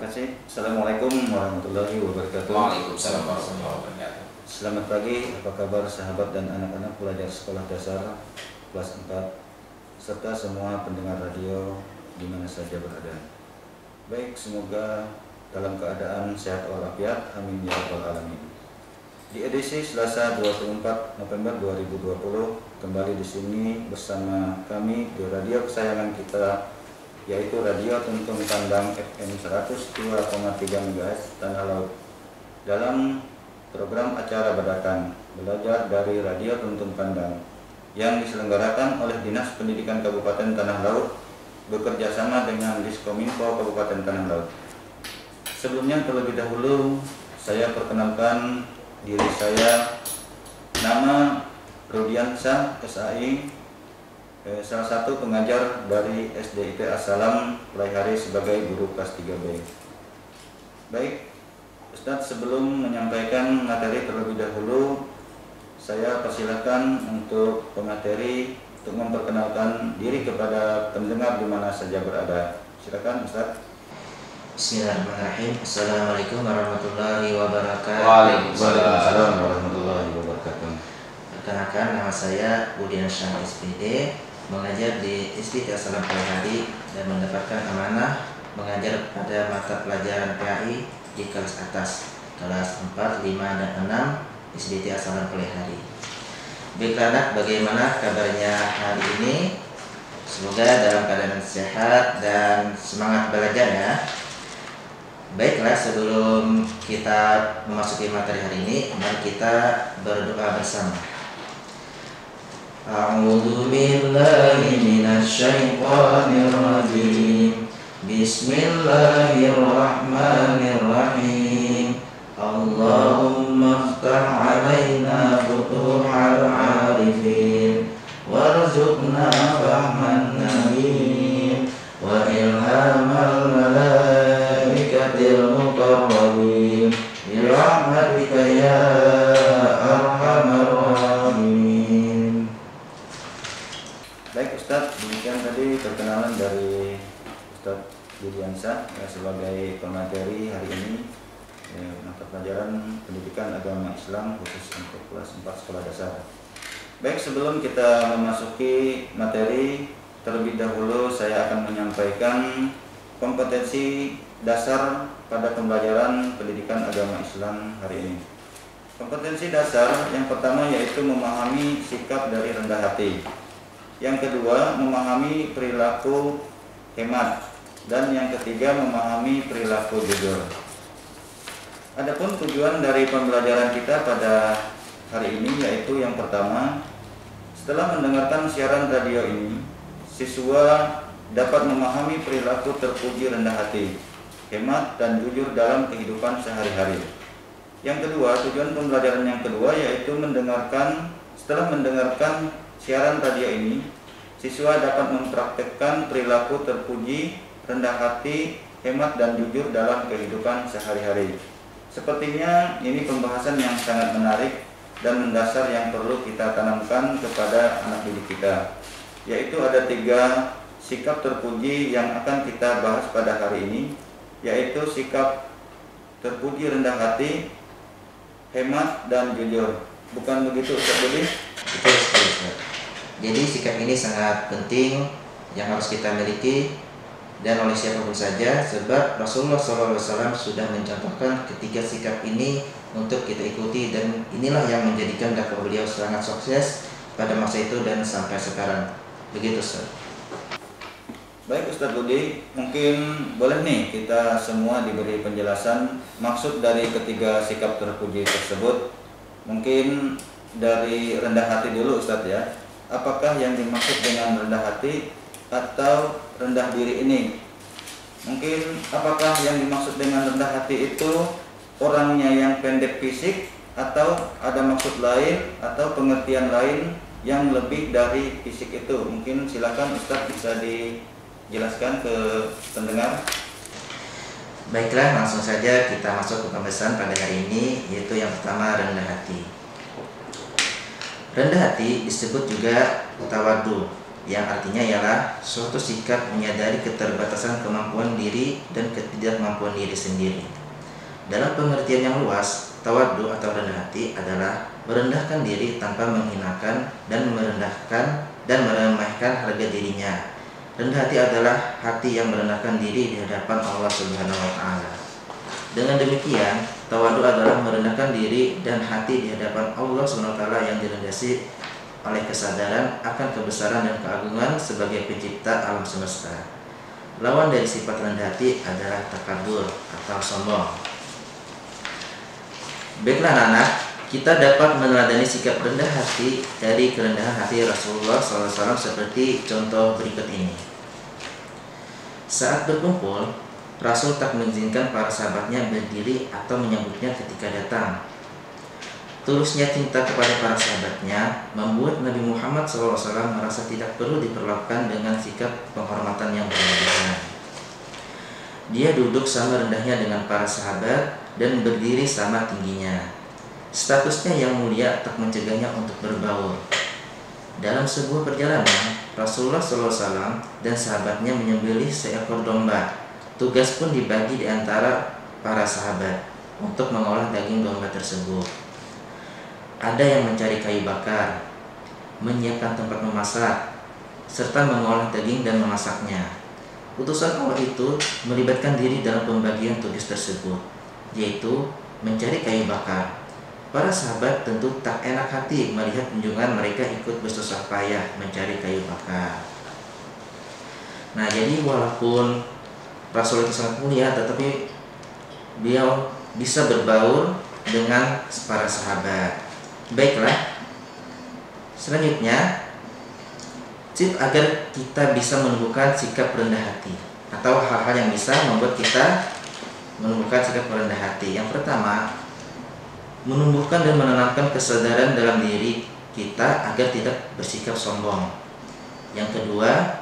kasih. Assalamualaikum warahmatullahi wabarakatuh. Waalaikumsalam warahmatullahi wabarakatuh. Selamat pagi, apa kabar sahabat dan anak-anak pelajar sekolah dasar kelas 4 serta semua pendengar radio di mana saja berada. Baik, semoga dalam keadaan sehat walafiat. Amin ya rabbal alamin. Di edisi Selasa 24 November 2020 kembali di sini bersama kami di radio kesayangan kita, yaitu Radio Tuntung Pandang FM 102,3 MHz Tanah Laut, dalam program acara Badatang Belajar dari Radio Tuntung Pandang yang diselenggarakan oleh Dinas Pendidikan Kabupaten Tanah Laut bekerja sama dengan Diskominfo Kabupaten Tanah Laut. Sebelumnya terlebih dahulu saya perkenalkan diri saya, nama Rudiansyah SAI, salah satu pengajar dari SDIP As-Salam Pelaihari sebagai guru kelas 3B. Baik, Ustadz, sebelum menyampaikan materi terlebih dahulu, saya persilakan untuk pemateri untuk memperkenalkan diri kepada pendengar di mana saja berada. Silakan Ustadz. Bismillahirrahmanirrahim. Assalamualaikum warahmatullahi wabarakatuh. Waalaikumsalam warahmatullahi wabarakatuh. Perkenalkan, nama saya Rudiansyah SPD, mengajar di SDIP As-Salam Pelaihari dan mendapatkan amanah mengajar pada mata pelajaran PAI di kelas atas, kelas 4, 5, dan 6 SDIP As-Salam Pelaihari. Baiklah anak, bagaimana kabarnya hari ini? Semoga dalam keadaan sehat dan semangat belajar ya. Baiklah, sebelum kita memasuki materi hari ini, mari kita berdoa bersama. A'udzu billahi minasy syaithanir rajim. Bismillahirrahmanirrahim. Allahumma iftah 'alaina futuhal 'arifin warzuqna fahman nabiyyin wa ilhamal malaikatil muqarrabin bi rahmatika ya arhamar rahimin. Baik Ustadz, demikian tadi perkenalan dari Ustadz Rudiansyah sebagai pemateri hari ini mata pelajaran pendidikan agama Islam khusus untuk kelas 4 sekolah dasar. Baik, sebelum kita memasuki materi, terlebih dahulu saya akan menyampaikan kompetensi dasar pada pembelajaran pendidikan agama Islam hari ini. Kompetensi dasar yang pertama yaitu memahami sikap dari rendah hati. Yang kedua, memahami perilaku hemat, dan yang ketiga, memahami perilaku jujur. Adapun tujuan dari pembelajaran kita pada hari ini yaitu yang pertama, setelah mendengarkan siaran radio ini, siswa dapat memahami perilaku terpuji rendah hati, hemat, dan jujur dalam kehidupan sehari-hari. Yang kedua, tujuan pembelajaran yang kedua yaitu setelah mendengarkan siaran radio ini, siswa dapat mempraktekkan perilaku terpuji, rendah hati, hemat, dan jujur dalam kehidupan sehari-hari. Sepertinya ini pembahasan yang sangat menarik dan mendasar yang perlu kita tanamkan kepada anak didik kita, yaitu ada 3 sikap terpuji yang akan kita bahas pada hari ini, yaitu sikap terpuji rendah hati, hemat, dan jujur. Bukan begitu Ustaz Budi? Betul sekali, Ustaz. Jadi sikap ini sangat penting yang harus kita miliki dan oleh siapapun saja, sebab Rasulullah SAW sudah mencontohkan ketiga sikap ini untuk kita ikuti, dan inilah yang menjadikan dakwah beliau sangat sukses pada masa itu dan sampai sekarang. Begitu Ustaz. Baik Ustaz Budi, mungkin boleh nih kita semua diberi penjelasan maksud dari ketiga sikap terpuji tersebut. Mungkin dari rendah hati dulu Ustaz ya. Apakah yang dimaksud dengan rendah hati atau rendah diri ini? Mungkin apakah yang dimaksud dengan rendah hati itu orangnya yang pendek fisik, atau ada maksud lain atau pengertian lain yang lebih dari fisik itu? Mungkin silakan Ustaz bisa dijelaskan ke pendengar. Baiklah, langsung saja kita masuk ke pembahasan pada hari ini, yaitu yang pertama, rendah hati. Rendah hati disebut juga tawadu yang artinya ialah suatu sikap menyadari keterbatasan kemampuan diri dan ketidakmampuan diri sendiri. Dalam pengertian yang luas, tawadhu atau rendah hati adalah merendahkan diri tanpa menghinakan dan meremehkan harga dirinya. Rendah hati adalah hati yang merendahkan diri di hadapan Allah Subhanahu wa taala. Dengan demikian, tawadhu adalah merendahkan diri dan hati di hadapan Allah Subhanahu wa taala yang dilandasi oleh kesadaran akan kebesaran dan keagungan sebagai pencipta alam semesta. Lawan dari sifat rendah hati adalah takabur atau sombong. Baiklah anak-anak, kita dapat meneladani sikap rendah hati dari kerendahan hati Rasulullah SAW seperti contoh berikut ini. Saat berkumpul, Rasul tak mengizinkan para sahabatnya berdiri atau menyambutnya ketika datang. Tulusnya cinta kepada para sahabatnya membuat Nabi Muhammad SAW merasa tidak perlu diperlakukan dengan sikap penghormatan yang berlebihan. Dia duduk sama rendahnya dengan para sahabat dan berdiri sama tingginya. Statusnya yang mulia tak mencegahnya untuk berbaur. Dalam sebuah perjalanan, Rasulullah SAW dan sahabatnya menyembelih seekor domba. Tugas pun dibagi di antara para sahabat untuk mengolah daging domba tersebut. Ada yang mencari kayu bakar, menyiapkan tempat memasak, serta mengolah daging dan memasaknya. Utusan Allah itu melibatkan diri dalam pembagian tugas tersebut, yaitu mencari kayu bakar. Para sahabat tentu tak enak hati melihat junjungan mereka ikut bersusah payah mencari kayu bakar. Nah, jadi walaupun Rasul itu sangat mulia, tetapi beliau bisa berbaur dengan para sahabat. Baiklah, selanjutnya tips agar kita bisa menumbuhkan sikap rendah hati atau hal-hal yang bisa membuat kita menumbuhkan sikap rendah hati. Yang pertama, menumbuhkan dan menanamkan kesadaran dalam diri kita agar tidak bersikap sombong. Yang kedua,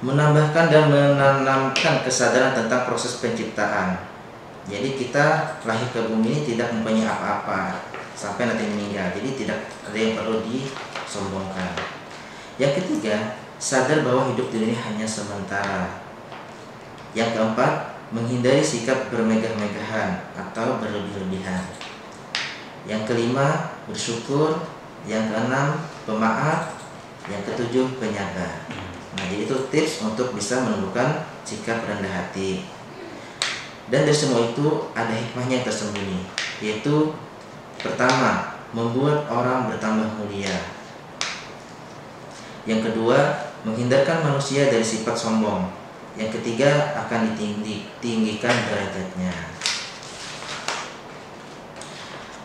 menambahkan dan menanamkan kesadaran tentang proses penciptaan. Jadi kita lahir ke bumi ini tidak mempunyai apa-apa sampai nanti meninggal. Jadi tidak ada yang perlu disombongkan. Yang ketiga, sadar bahwa hidup di dunia hanya sementara. Yang keempat, menghindari sikap bermegah-megahan atau berlebih-lebihan. Yang kelima, bersyukur. Yang keenam, pemaaf. Yang ketujuh, penyabar. Nah, jadi itu tips untuk bisa menumbuhkan sikap rendah hati. Dan dari semua itu ada hikmahnya yang tersembunyi, yaitu pertama, membuat orang bertambah mulia. Yang kedua, menghindarkan manusia dari sifat sombong. Yang ketiga, akan ditinggikan derajatnya.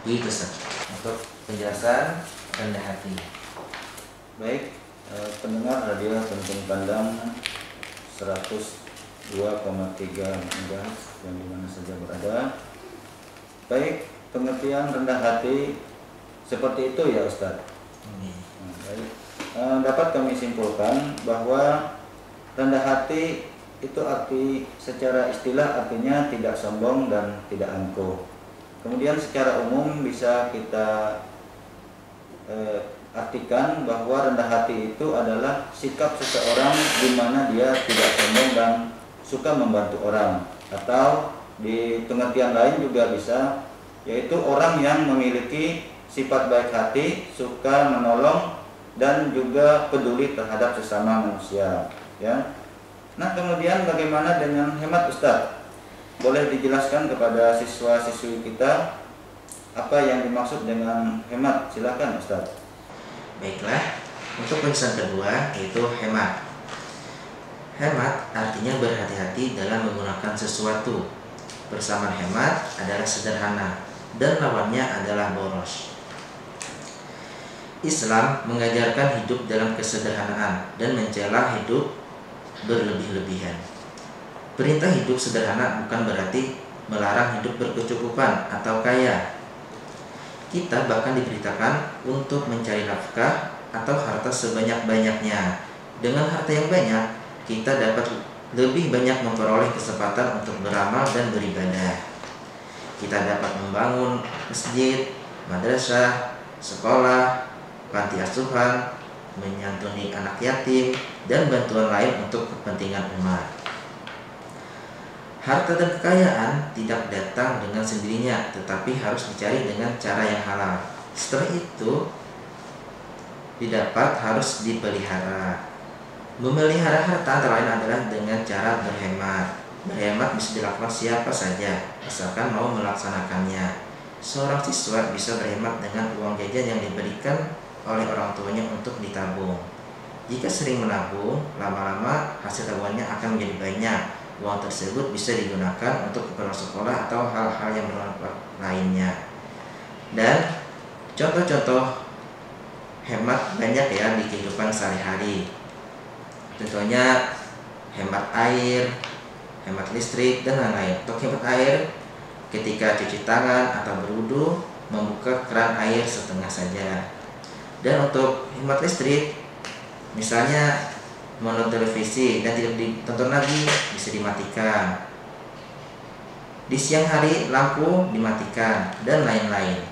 Begitu, Ustaz, untuk penjelasan rendah hati. Baik, pendengar radio Pentung Pandang 102,3 MHz yang dimana saja berada. Baik, pengertian rendah hati seperti itu ya Ustadz. Baik, dapat kami simpulkan bahwa rendah hati itu arti secara istilah artinya tidak sombong dan tidak angkuh. Kemudian secara umum bisa kita artikan bahwa rendah hati itu adalah sikap seseorang di mana dia tidak sombong dan suka membantu orang, atau di pengertian lain juga bisa, yaitu orang yang memiliki sifat baik hati, suka menolong dan juga peduli terhadap sesama manusia, ya. Nah, kemudian bagaimana dengan hemat, Ustadz? Boleh dijelaskan kepada siswa-siswi kita apa yang dimaksud dengan hemat? Silakan, Ustadz. Baiklah, untuk penjelasan kedua yaitu hemat. Hemat artinya berhati-hati dalam menggunakan sesuatu. Persamaan hemat adalah sederhana dan lawannya adalah boros. Islam mengajarkan hidup dalam kesederhanaan dan mencela hidup berlebih-lebihan. Perintah hidup sederhana bukan berarti melarang hidup berkecukupan atau kaya. Kita bahkan diberitakan untuk mencari nafkah atau harta sebanyak-banyaknya. Dengan harta yang banyak, kita dapat lebih banyak memperoleh kesempatan untuk beramal dan beribadah. Kita dapat membangun masjid, madrasah, sekolah, panti asuhan, menyantuni anak yatim, dan bantuan lain untuk kepentingan umat. Harta dan kekayaan tidak datang dengan sendirinya, tetapi harus dicari dengan cara yang halal. Setelah itu didapat harus dipelihara. Memelihara harta antara lain adalah dengan cara berhemat. Berhemat bisa dilakukan siapa saja, asalkan mau melaksanakannya. Seorang siswa bisa berhemat dengan uang jajan yang diberikan oleh orang tuanya untuk ditabung. Jika sering menabung, lama-lama hasil tabungannya akan menjadi banyak. Uang tersebut bisa digunakan untuk keperluan sekolah atau hal-hal yang bermanfaat lainnya. Dan contoh-contoh hemat banyak ya di kehidupan sehari-hari. Contohnya hemat air, hemat listrik, dan lain-lain. Untuk hemat air, ketika cuci tangan atau berwudu, membuka keran air setengah saja. Dan untuk hemat listrik, misalnya menonton televisi dan tidak ditonton lagi, bisa dimatikan. Di siang hari lampu dimatikan, dan lain-lain.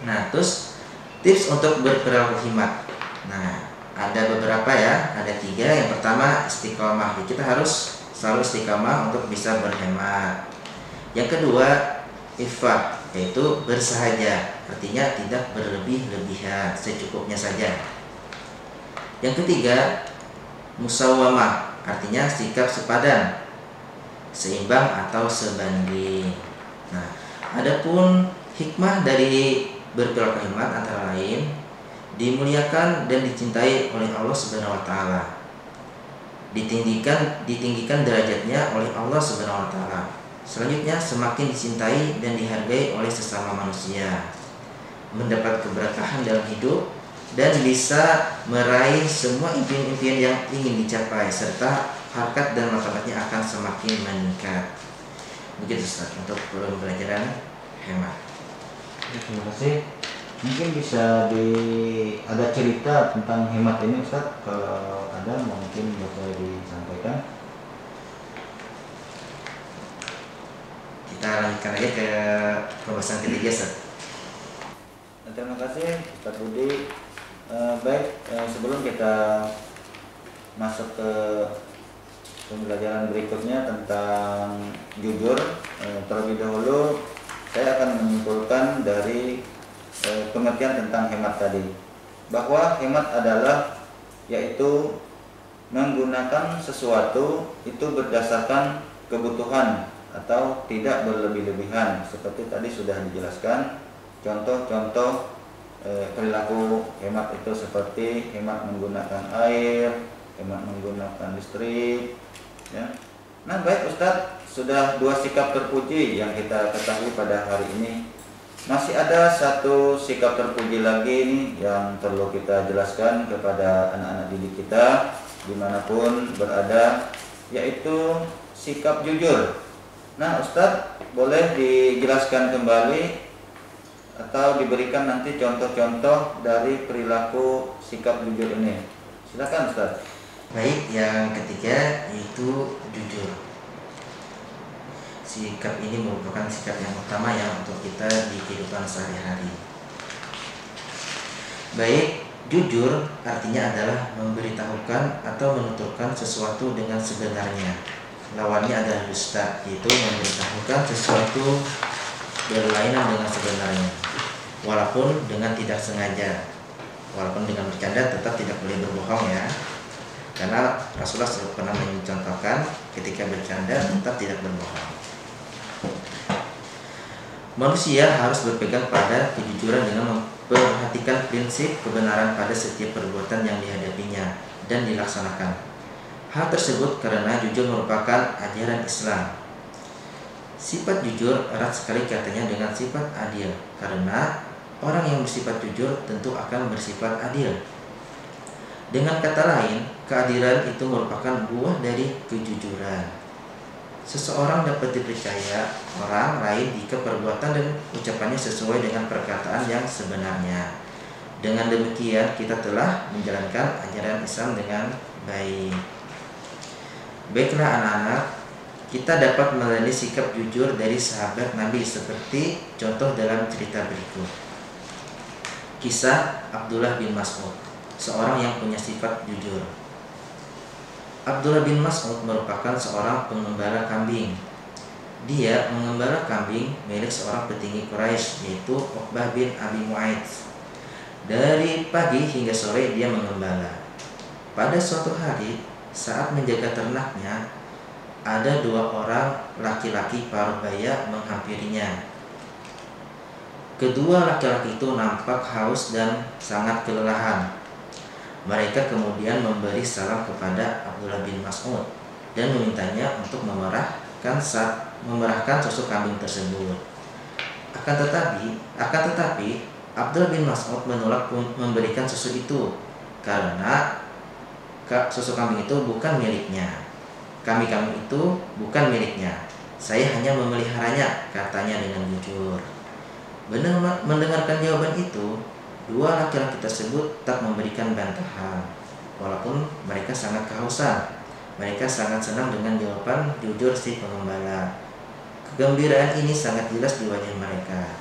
Nah, terus tips untuk berperilaku hemat. Nah, ada beberapa ya, ada 3. Yang pertama, istiqomah. Jadi kita harus selalu istiqomah untuk bisa berhemat. Yang kedua, ifah, yaitu bersahaja. Artinya tidak berlebih-lebihan, secukupnya saja. Yang ketiga, musawamah, artinya sikap sepadan, seimbang atau sebanding. Nah, adapun hikmah dari berperilaku hemat antara lain dimuliakan dan dicintai oleh Allah Subhanahu wa taala. Ditinggikan derajatnya oleh Allah Subhanahu wa taala. Selanjutnya, semakin dicintai dan dihargai oleh sesama manusia. Mendapat keberkahan dalam hidup dan bisa meraih semua impian-impian yang ingin dicapai, serta harkat dan martabatnya akan semakin meningkat. Begitu Ustaz untuk pembelajaran hemat. Terima kasih. Mungkin bisa ada cerita tentang hemat ini Ustaz, kalau ada mungkin bisa disampaikan. Kita lanjutkan aja ke pembahasan ketiga Ustaz. Terima kasih Ustaz Budi. Baik, sebelum kita masuk ke pembelajaran berikutnya tentang jujur, terlebih dahulu saya akan menyimpulkan dari pengertian tentang hemat tadi, bahwa hemat adalah yaitu menggunakan sesuatu itu berdasarkan kebutuhan atau tidak berlebih-lebihan, seperti tadi sudah dijelaskan. Contoh-contoh perilaku hemat itu seperti hemat menggunakan air, hemat menggunakan listrik, ya. Nah, baik Ustadz, sudah 2 sikap terpuji yang kita ketahui pada hari ini. Masih ada satu sikap terpuji lagi nih yang perlu kita jelaskan kepada anak-anak didik kita dimanapun berada, yaitu sikap jujur. Nah, Ustadz, boleh dijelaskan kembali atau diberikan nanti contoh-contoh dari perilaku sikap jujur ini. Silakan Ustaz. Baik, yang ketiga yaitu jujur. Sikap ini merupakan sikap yang utama ya untuk kita di kehidupan sehari-hari. Baik, jujur artinya adalah memberitahukan atau menuturkan sesuatu dengan sebenarnya. Lawannya adalah dusta, yaitu memberitahukan sesuatu berlainan dengan sebenarnya, walaupun dengan tidak sengaja. Walaupun dengan bercanda tetap tidak boleh berbohong ya, karena Rasulullah pernah mencontohkan ketika bercanda tetap tidak berbohong. Manusia harus berpegang pada kejujuran dengan memperhatikan prinsip kebenaran pada setiap perbuatan yang dihadapinya dan dilaksanakan. Hal tersebut karena jujur merupakan ajaran Islam. Sifat jujur erat sekali katanya dengan sifat adil, karena orang yang bersifat jujur tentu akan bersifat adil. Dengan kata lain, keadilan itu merupakan buah dari kejujuran. Seseorang dapat dipercaya orang lain jika perbuatan dan ucapannya sesuai dengan perkataan yang sebenarnya. Dengan demikian, kita telah menjalankan ajaran Islam dengan baik. Baiklah anak-anak, kita dapat meneladani sikap jujur dari sahabat Nabi seperti contoh dalam cerita berikut. Kisah Abdullah bin Mas'ud. seorang yang punya sifat jujur. Abdullah bin Mas'ud merupakan seorang pengembala kambing. Dia mengembala kambing milik seorang petinggi Quraisy, yaitu Uqbah bin Abi Mu'ayth. Dari pagi hingga sore dia mengembala. Pada suatu hari, saat menjaga ternaknya, ada 2 orang laki-laki paruh baya menghampirinya. Kedua laki-laki itu nampak haus dan sangat kelelahan. Mereka kemudian memberi salam kepada Abdullah bin Mas'ud dan memintanya untuk memerahkan susu kambing tersebut. Akan tetapi Abdullah bin Mas'ud menolak memberikan susu itu karena susu kambing itu bukan miliknya. Kambing itu bukan miliknya. Saya hanya memeliharanya, katanya dengan jujur. Mendengarkan jawaban itu, 2 laki-laki tersebut tak memberikan bantahan. Walaupun mereka sangat kehausan, mereka sangat senang dengan jawaban jujur si pengembala. Kegembiraan ini sangat jelas di wajah mereka.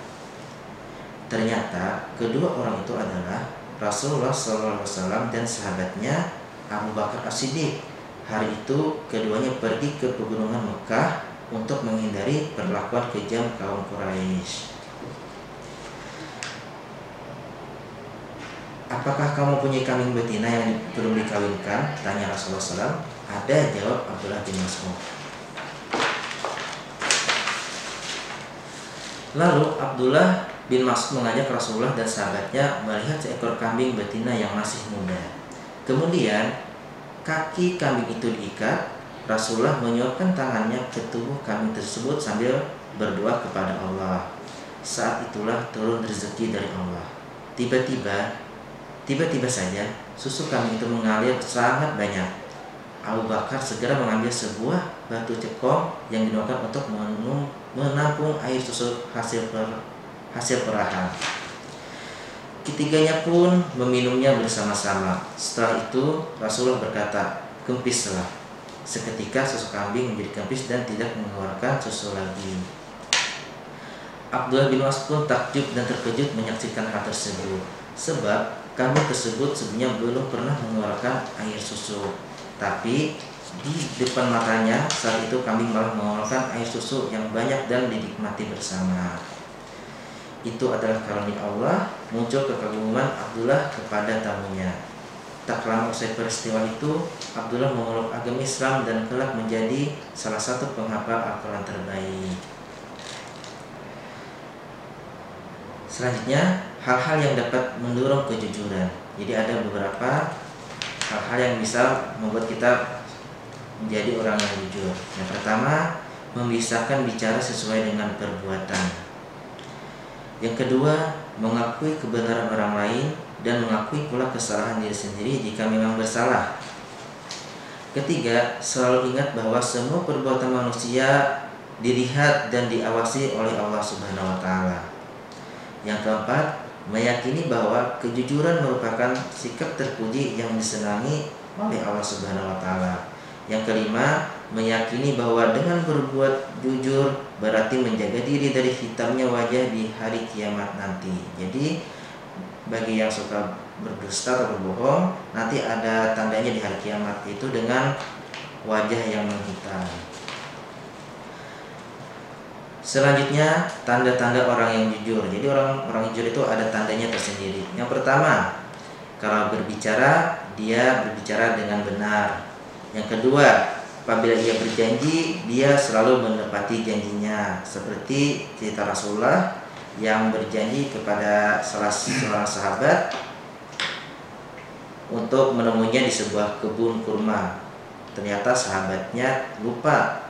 Ternyata kedua orang itu adalah Rasulullah SAW dan sahabatnya Abu Bakar As-Siddiq. Hari itu keduanya pergi ke pegunungan Mekah untuk menghindari perlakuan kejam kaum Quraisy. Apakah kamu punya kambing betina yang belum dikawinkan? Tanya Rasulullah SAW. Ada, jawab Abdullah bin Mas'ud. Lalu Abdullah bin Mas'ud mengajak Rasulullah dan sahabatnya melihat seekor kambing betina yang masih muda. Kemudian kaki kambing itu diikat. Rasulullah menyuapkan tangannya ke tubuh kambing tersebut sambil berdoa kepada Allah. Saat itulah turun rezeki dari Allah. Tiba-tiba saja susu kambing itu mengalir sangat banyak. Abu Bakar segera mengambil sebuah batu cekong yang digunakan untuk menampung air susu hasil perahan. Ketiganya pun meminumnya bersama-sama. Setelah itu Rasulullah berkata, "Kempislah." Seketika susu kambing menjadi kempis dan tidak mengeluarkan susu lagi. Abdullah bin Mas'ud pun takjub dan terkejut menyaksikan hal tersebut, sebab kambing tersebut sebenarnya belum pernah mengeluarkan air susu. Tapi di depan matanya saat itu kambing malah mengeluarkan air susu yang banyak dan dinikmati bersama. Itu adalah karunia Allah. Muncul kekaguman Abdullah kepada tamunya. Tak lama usai peristiwa itu, Abdullah memeluk agama Islam dan kelak menjadi salah satu penghafal Al-Quran terbaik. Selanjutnya, hal-hal yang dapat mendorong kejujuran. Jadi ada beberapa hal-hal yang bisa membuat kita menjadi orang yang jujur. Yang pertama, memisahkan bicara sesuai dengan perbuatan. Yang kedua, mengakui kebenaran orang lain dan mengakui pula kesalahan diri sendiri jika memang bersalah. Ketiga, selalu ingat bahwa semua perbuatan manusia dilihat dan diawasi oleh Allah Subhanahu wa Ta'ala. Yang keempat, meyakini bahwa kejujuran merupakan sikap terpuji yang disenangi oleh Allah Subhanahu wa Ta'ala. Yang kelima, meyakini bahwa dengan berbuat jujur berarti menjaga diri dari hitamnya wajah di hari kiamat nanti. Jadi bagi yang suka berdusta atau berbohong, nanti ada tandanya di hari kiamat, itu dengan wajah yang menghitam. Selanjutnya, tanda-tanda orang yang jujur. Jadi orang jujur itu ada tandanya tersendiri. Yang pertama, kalau berbicara, dia berbicara dengan benar. Yang kedua, apabila ia berjanji, dia selalu menepati janjinya. Seperti cerita Rasulullah yang berjanji kepada salah seorang sahabat untuk menemuinya di sebuah kebun kurma. Ternyata sahabatnya lupa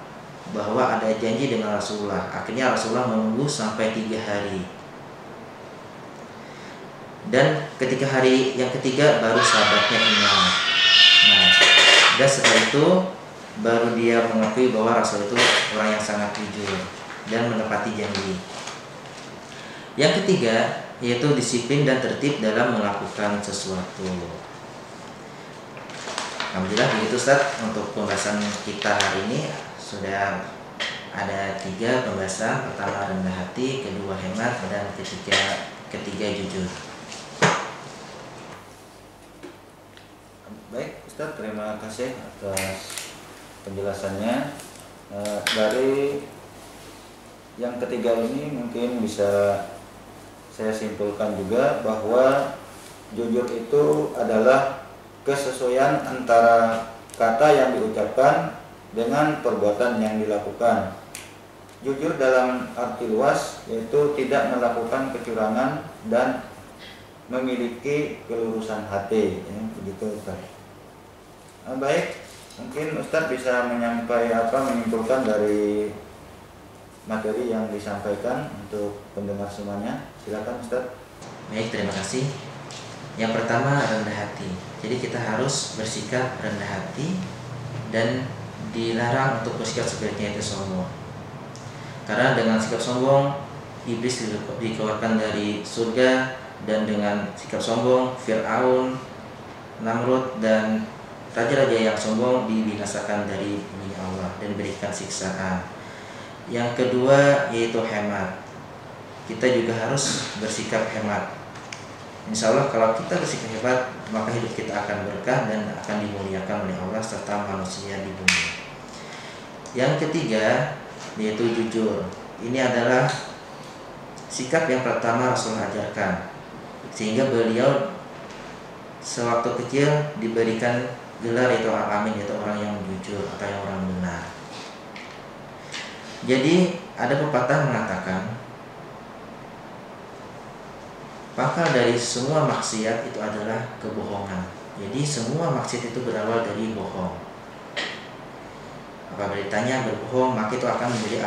bahwa ada janji dengan Rasulullah. Akhirnya Rasulullah menunggu sampai 3 hari. Dan ketika hari yang ketiga baru sahabatnya ingat. Nah, dan setelah itu baru dia mengakui bahwa Rasul itu orang yang sangat jujur dan menepati janji. Yang ketiga yaitu disiplin dan tertib dalam melakukan sesuatu. Alhamdulillah begitu Ustaz, untuk pembahasan kita hari ini sudah ada 3 pembahasan. Pertama rendah hati, kedua hemat, dan ketiga jujur. Baik Ustadz, terima kasih atas penjelasannya. Dari yang ketiga ini mungkin bisa saya simpulkan juga bahwa jujur itu adalah kesesuaian antara kata yang diucapkan dengan perbuatan yang dilakukan. Jujur dalam arti luas yaitu tidak melakukan kecurangan dan memiliki kelurusan hati, ya, begitu Ustaz. Baik, mungkin Ustaz bisa menyimpulkan dari materi yang disampaikan untuk pendengar semuanya. Silakan Ustaz. Baik, terima kasih. Yang pertama, rendah hati. Jadi kita harus bersikap rendah hati dan dilarang untuk bersikap sebaliknya itu sombong. Karena dengan sikap sombong iblis dikeluarkan dari surga, dan dengan sikap sombong Fir'aun, Namrud dan raja-raja yang sombong dibinasakan dari bumi Allah dan diberikan siksaan. Yang kedua yaitu hemat. Kita juga harus bersikap hemat. Insya Allah kalau kita bersikap hemat, maka hidup kita akan berkah dan akan dimuliakan oleh Allah serta manusia di bumi. Yang ketiga yaitu jujur. Ini adalah sikap yang pertama Rasul ajarkan, sehingga beliau sewaktu kecil diberikan gelar itu al-amin, yaitu orang yang jujur atau yang orang benar. Jadi ada pepatah mengatakan pangkal dari semua maksiat itu adalah kebohongan. Jadi semua maksiat itu berawal dari bohong. Apabila ditanya berbohong, maka itu akan menjadi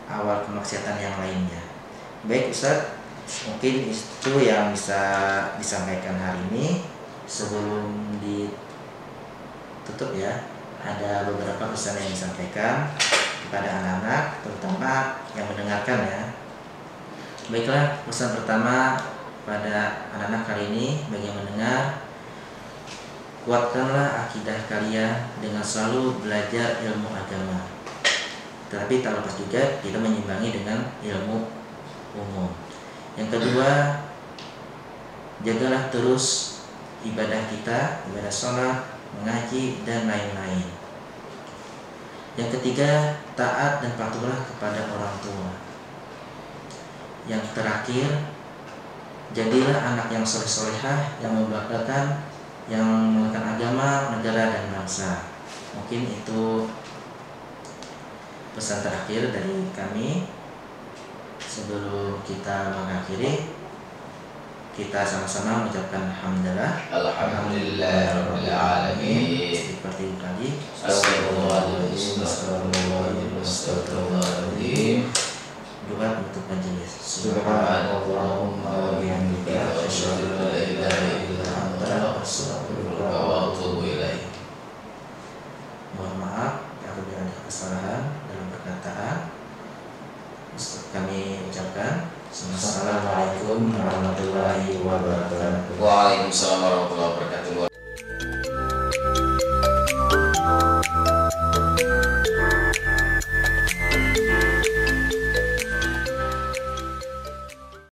awal kemaksiatan yang lainnya. Baik Ustaz, mungkin itu yang bisa disampaikan hari ini. Sebelum ditutup ya, ada beberapa pesan yang disampaikan kepada anak-anak, terutama yang mendengarkan ya. Baiklah, pesan pertama pada anak-anak kali ini bagi yang mendengar, kuatkanlah akidah kalian dengan selalu belajar ilmu agama. Tetapi tak lepas juga kita menyimbangi dengan ilmu umum. Yang kedua, jagalah terus ibadah kita, ibadah sholat, mengaji, dan lain-lain. Yang ketiga, taat dan patuhlah kepada orang tua. Yang terakhir, jadilah anak yang soleh-solehah, yang membanggakan, yang menggunakan agama, negara, dan bangsa. Mungkin itu pesan terakhir dari kami. Sebelum kita mengakhiri, kita sama-sama mengucapkan alhamdulillah. Alhamdulillahirrahmanirrahim. Seperti tadi, Astagfirullahaladzim. doa untuk majelis. Subhanallahumma wa bihamdika asyhadu an la ilaha illa anta astaghfiruka wa atubu ilaik. Mohon maaf apabila ada kesalahan dalam perkataan. Kami ucapkan Assalamualaikum warahmatullahi wabarakatuh. Waalaikumsalam warahmatullahi wabarakatuh.